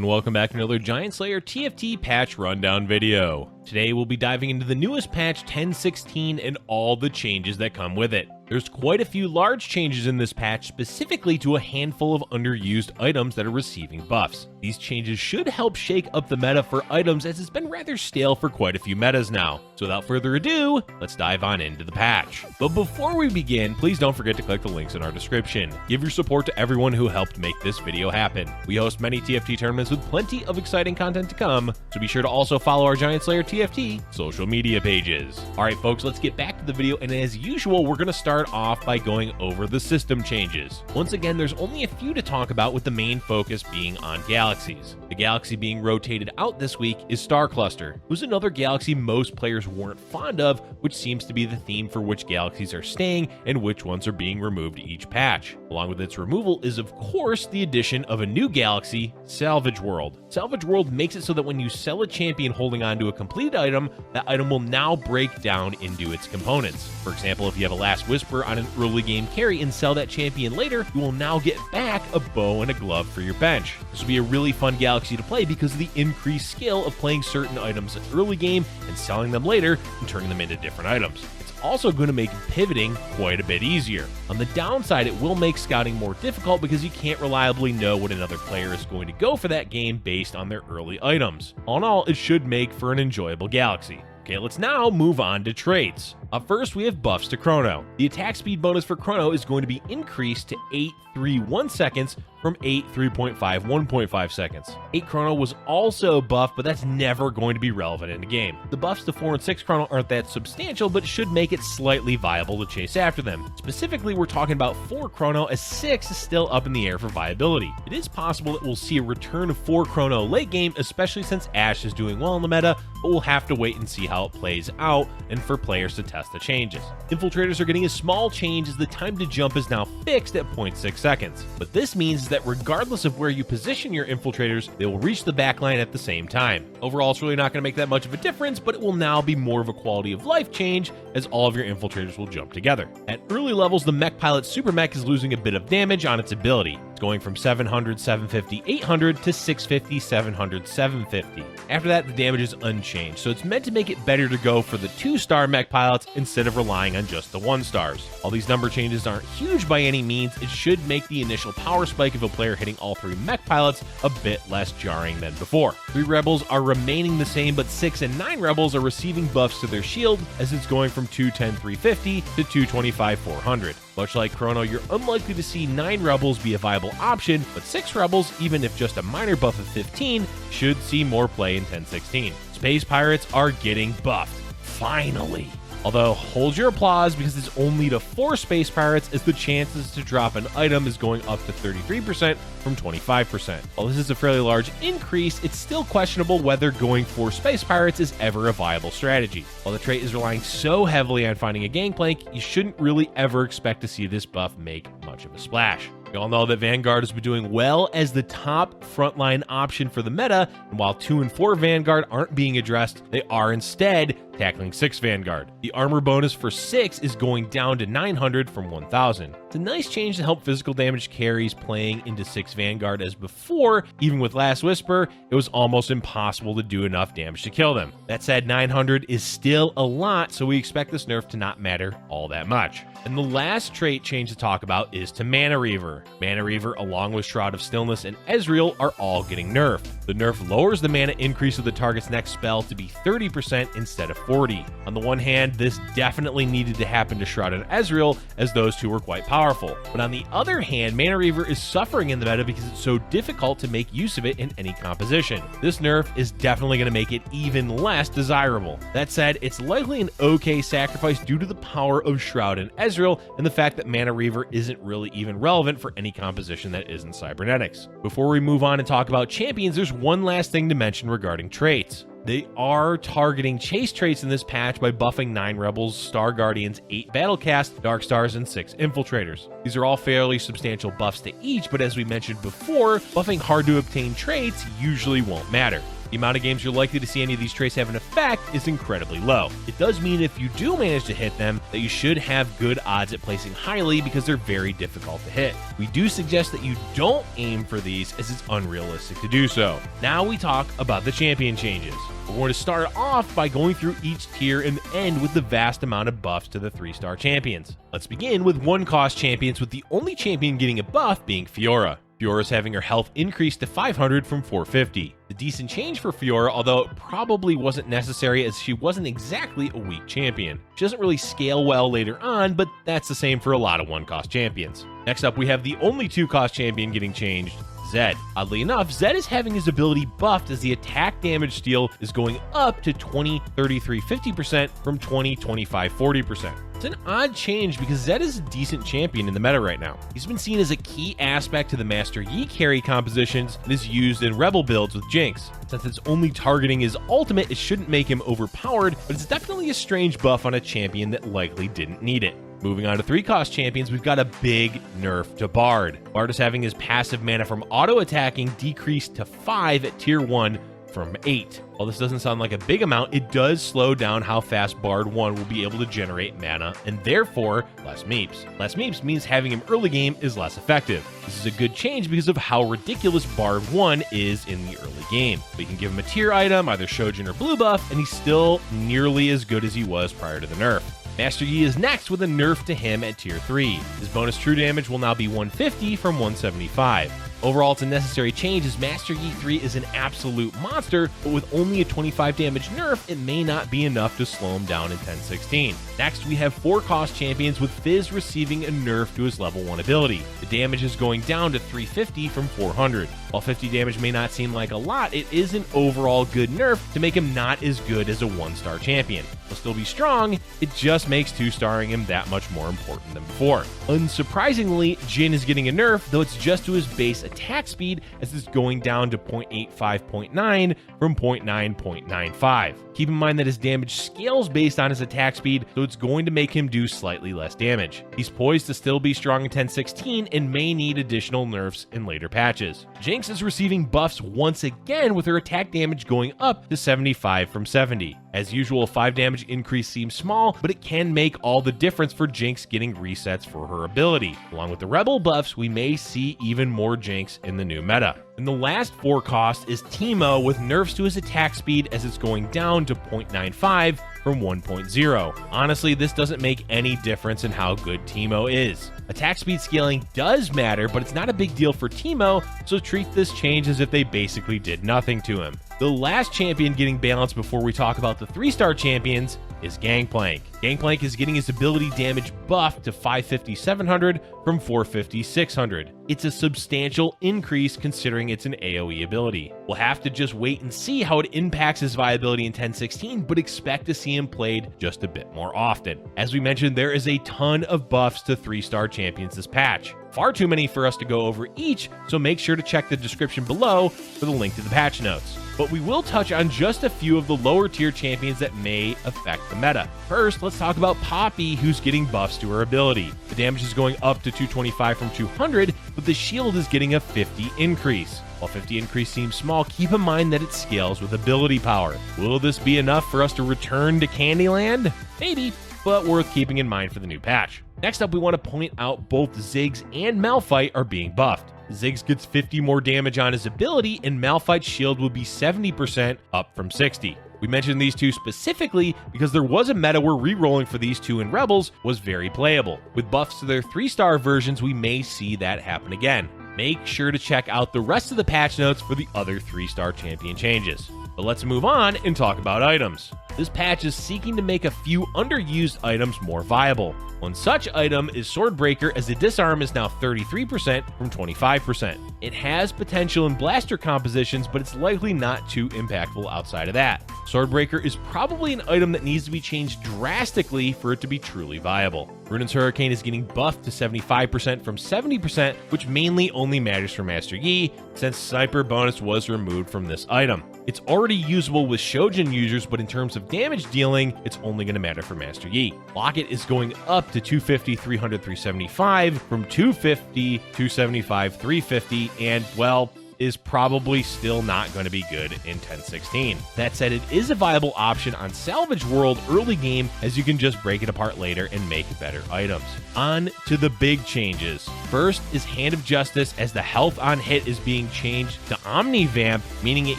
and welcome back to another Giant Slayer TFT patch rundown video. Today we'll be diving into the newest patch 10.16 and all the changes that come with it. There's quite a few large changes in this patch, specifically to a handful of underused items that are receiving buffs. These changes should help shake up the meta for items, as it's been rather stale for quite a few metas now. So without further ado, let's dive on into the patch. But before we begin, please don't forget to click the links in our description. Give your support to everyone who helped make this video happen. We host many TFT tournaments with plenty of exciting content to come, so be sure to also follow our Giant Slayer TFT social media pages. Alright folks, let's get back to the video, and as usual, we're going to start off by going over the system changes. Once again, there's only a few to talk about, with the main focus being on galaxies. The galaxy being rotated out this week is Star Cluster, who's another galaxy most players weren't fond of, which seems to be the theme for which galaxies are staying and which ones are being removed each patch. Along with its removal is of course the addition of a new galaxy, Salvage World. Salvage World makes it so that when you sell a champion holding on to a completed item, that item will now break down into its components. For example, if you have a Last Whisper on an early game carry and sell that champion later, you will now get back a bow and a glove for your bench. This will be a really fun galaxy to play because of the increased skill of playing certain items in early game and selling them later and turning them into different items. It's also going to make pivoting quite a bit easier. On the downside, it will make scouting more difficult because you can't reliably know what another player is going to go for that game based on their early items. All in all, it should make for an enjoyable galaxy. Okay, let's now move on to traits. Up first, we have buffs to Chrono. The attack speed bonus for Chrono is going to be increased to 8.31 seconds from 8.3.5 seconds. 8 Chrono was also buffed, but that's never going to be relevant in the game. The buffs to 4 and 6 Chrono aren't that substantial, but should make it slightly viable to chase after them. Specifically, we're talking about 4 Chrono, as 6 is still up in the air for viability. It is possible that we'll see a return of 4 Chrono late game, especially since Ashe is doing well in the meta, but we'll have to wait and see how it plays out and for players to test the changes. Infiltrators are getting a small change, as the time to jump is now fixed at 0.6 seconds. What this means is that regardless of where you position your infiltrators, they will reach the backline at the same time. Overall, it's really not going to make that much of a difference, but it will now be more of a quality of life change, as all of your infiltrators will jump together. At early levels, the Mech Pilot Super Mech is losing a bit of damage on its ability. It's going from 700, 750, 800 to 650, 700, 750. After that, the damage is unchanged, so it's meant to make it better to go for the 2-star Mech Pilots instead of relying on just the 1-stars. While these number changes aren't huge by any means, it should make the initial power spike of a player hitting all 3 Mech Pilots a bit less jarring than before. 3 Rebels are remaining the same, but 6 and 9 Rebels are receiving buffs to their shield, as it's going from 210, 350 to 225, 400. Much like Chrono, you're unlikely to see 9 Rebels be a viable option, but 6 Rebels, even if just a minor buff of 15, should see more play in 10.16. Space Pirates are getting buffed. Finally! Although, hold your applause, because it's only to 4 Space Pirates, as the chances to drop an item is going up to 33% from 25%. While this is a fairly large increase, it's still questionable whether going for Space Pirates is ever a viable strategy. While the trait is relying so heavily on finding a Gangplank, you shouldn't really ever expect to see this buff make much of a splash. We all know that Vanguard has been doing well as the top frontline option for the meta, and while 2 and 4 Vanguard aren't being addressed, they are instead tackling 6 Vanguard. The armor bonus for 6 is going down to 900 from 1000. It's a nice change to help physical damage carries playing into 6 Vanguard, as before, even with Last Whisper, it was almost impossible to do enough damage to kill them. That said, 900 is still a lot, so we expect this nerf to not matter all that much. And the last trait change to talk about is to Mana Reaver. Mana Reaver, along with Shroud of Stillness and Ezreal, are all getting nerfed. The nerf lowers the mana increase of the target's next spell to be 30% instead of 40. On the one hand, this definitely needed to happen to Shroud and Ezreal, as those two were quite powerful. But on the other hand, Mana Reaver is suffering in the meta because it's so difficult to make use of it in any composition. This nerf is definitely going to make it even less desirable. That said, it's likely an okay sacrifice due to the power of Shroud and Ezreal, and the fact that Mana Reaver isn't really even relevant for any composition that isn't cybernetics. Before we move on and talk about champions, there's one last thing to mention regarding traits. They are targeting chase traits in this patch by buffing 9 Rebels, Star Guardians, 8 Battlecast, Dark Stars, and 6 Infiltrators. These are all fairly substantial buffs to each, but as we mentioned before, buffing hard to obtain traits usually won't matter. The amount of games you're likely to see any of these traits have an effect is incredibly low. It does mean if you do manage to hit them, that you should have good odds at placing highly because they're very difficult to hit. We do suggest that you don't aim for these as it's unrealistic to do so. Now we talk about the champion changes. We're going to start off by going through each tier and end with the vast amount of buffs to the 3-star champions. Let's begin with 1-cost champions, with the only champion getting a buff being Fiora. Fiora's having her health increased to 500 from 450. A decent change for Fiora, although it probably wasn't necessary as she wasn't exactly a weak champion. She doesn't really scale well later on, but that's the same for a lot of 1-cost champions. Next up, we have the only 2-cost champion getting changed, Zed. Oddly enough, Zed is having his ability buffed as the attack damage steal is going up to 20, 33, 50% from 20, 25, 40%. It's an odd change because Zed is a decent champion in the meta right now. He's been seen as a key aspect to the Master Yi carry compositions and is used in rebel builds with Jinx. Since it's only targeting his ultimate, it shouldn't make him overpowered, but it's definitely a strange buff on a champion that likely didn't need it. Moving on to 3-cost champions, we've got a big nerf to Bard. Bard is having his passive mana from auto-attacking decreased to 5 at tier 1 from 8. While this doesn't sound like a big amount, it does slow down how fast Bard 1 will be able to generate mana, and therefore less meeps. Less meeps means having him early game is less effective. This is a good change because of how ridiculous Bard 1 is in the early game. We can give him a tier item, either Shojin or blue buff, and he's still nearly as good as he was prior to the nerf. Master Yi is next with a nerf to him at tier 3. His bonus true damage will now be 150 from 175. Overall, it's a necessary change as Master Yi 3 is an absolute monster, but with only a 25 damage nerf, it may not be enough to slow him down in 10-16. Next, we have 4-cost champions with Fizz receiving a nerf to his level 1 ability. The damage is going down to 350 from 400. While 50 damage may not seem like a lot, it is an overall good nerf to make him not as good as a 1-star champion. He'll still be strong, it just makes 2-starring him that much more important than before. Unsurprisingly, Jhin is getting a nerf, though it's just to his base attack speed as it's going down to 0.85.9 from 0.9.95. Keep in mind that his damage scales based on his attack speed, so it's going to make him do slightly less damage. He's poised to still be strong in 10-16 and may need additional nerfs in later patches. Jinx is receiving buffs once again with her attack damage going up to 75 from 70. As usual, 5 damage increase seems small, but it can make all the difference for Jinx getting resets for her ability. Along with the rebel buffs, we may see even more Jinx in the new meta. And the last 4-cost is Teemo with nerfs to his attack speed as it's going down to 0.95 from 1.0. Honestly, this doesn't make any difference in how good Teemo is. Attack speed scaling does matter, but it's not a big deal for Teemo, so treat this change as if they basically did nothing to him. The last champion getting balanced before we talk about the 3-star champions is Gangplank. Gangplank is getting his ability damage buffed to 550-700 from 450-600. It's a substantial increase considering it's an AoE ability. We'll have to just wait and see how it impacts his viability in 10-16, but expect to see him played just a bit more often. As we mentioned, there is a ton of buffs to 3-star champions this patch. Far too many for us to go over each, so make sure to check the description below for the link to the patch notes. But we will touch on just a few of the lower tier champions that may affect the meta. First, let's talk about Poppy, who's getting buffs to her ability. The damage is going up to 225 from 200, but the shield is getting a 50 increase. While 50 increase seems small, keep in mind that it scales with ability power. Will this be enough for us to return to Candyland? Maybe, but worth keeping in mind for the new patch. Next up, we want to point out both Ziggs and Malphite are being buffed. Ziggs gets 50 more damage on his ability, and Malphite's shield will be 70% up from 60. We mentioned these two specifically because there was a meta where rerolling for these two in Rebels was very playable. With buffs to their 3-star versions, we may see that happen again. Make sure to check out the rest of the patch notes for the other 3-star champion changes. But let's move on and talk about items. This patch is seeking to make a few underused items more viable. One such item is Swordbreaker, as the disarm is now 33% from 25%. It has potential in blaster compositions, but it's likely not too impactful outside of that. Swordbreaker is probably an item that needs to be changed drastically for it to be truly viable. Runon's Hurricane is getting buffed to 75% from 70%, which mainly only matters for Master Yi, since Sniper bonus was removed from this item. It's already usable with Shojin users, but in terms of damage dealing, it's only going to matter for Master Yi. Locket is going up to 250, 300, 375 from 250, 275, 350, and, well, is probably still not going to be good in 1016. That said, it is a viable option on Salvage World early game, as you can just break it apart later and make better items. On to the big changes. First is Hand of Justice, as the health on hit is being changed to Omni Vamp, meaning it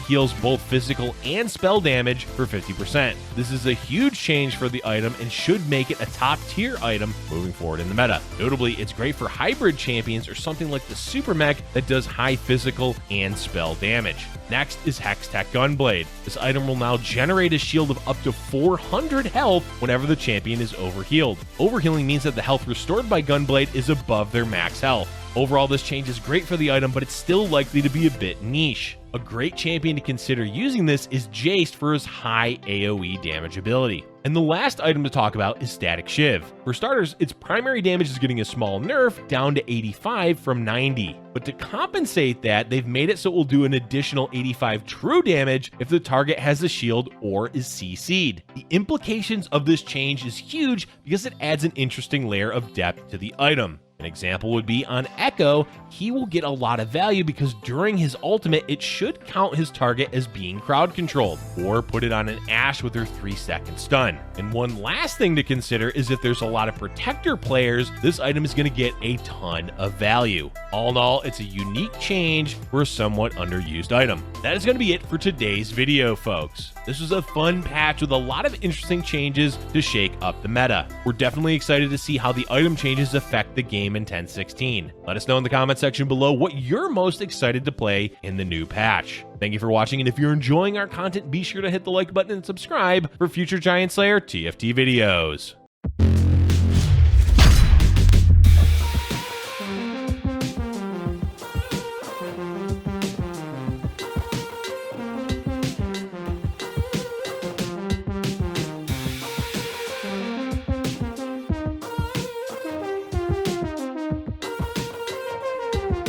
heals both physical and spell damage for 50%. This is a huge change for the item and should make it a top tier item moving forward in the meta. Notably, it's great for hybrid champions or something like the Super Mech that does high physical and spell damage. Next is Hextech Gunblade. This item will now generate a shield of up to 400 health whenever the champion is overhealed. Overhealing means that the health restored by Gunblade is above their max health. Overall, this change is great for the item, but it's still likely to be a bit niche. A great champion to consider using this is Jhin for his high AoE damage ability. And the last item to talk about is Static Shiv. For starters, its primary damage is getting a small nerf down to 85 from 90. But to compensate that, they've made it so it will do an additional 85 true damage if the target has a shield or is CC'd. The implications of this change is huge because it adds an interesting layer of depth to the item. An example would be on Echo. He will get a lot of value because during his ultimate, it should count his target as being crowd controlled, or put it on an Ashe with her 3-second stun. And one last thing to consider is if there's a lot of protector players, this item is going to get a ton of value. All in all, it's a unique change for a somewhat underused item. That is going to be it for today's video, folks. This was a fun patch with a lot of interesting changes to shake up the meta. We're definitely excited to see how the item changes affect the game in 1016. Let us know in the comment section below what you're most excited to play in the new patch. Thank you for watching, and if you're enjoying our content, be sure to hit the like button and subscribe for future Giant Slayer TFT videos.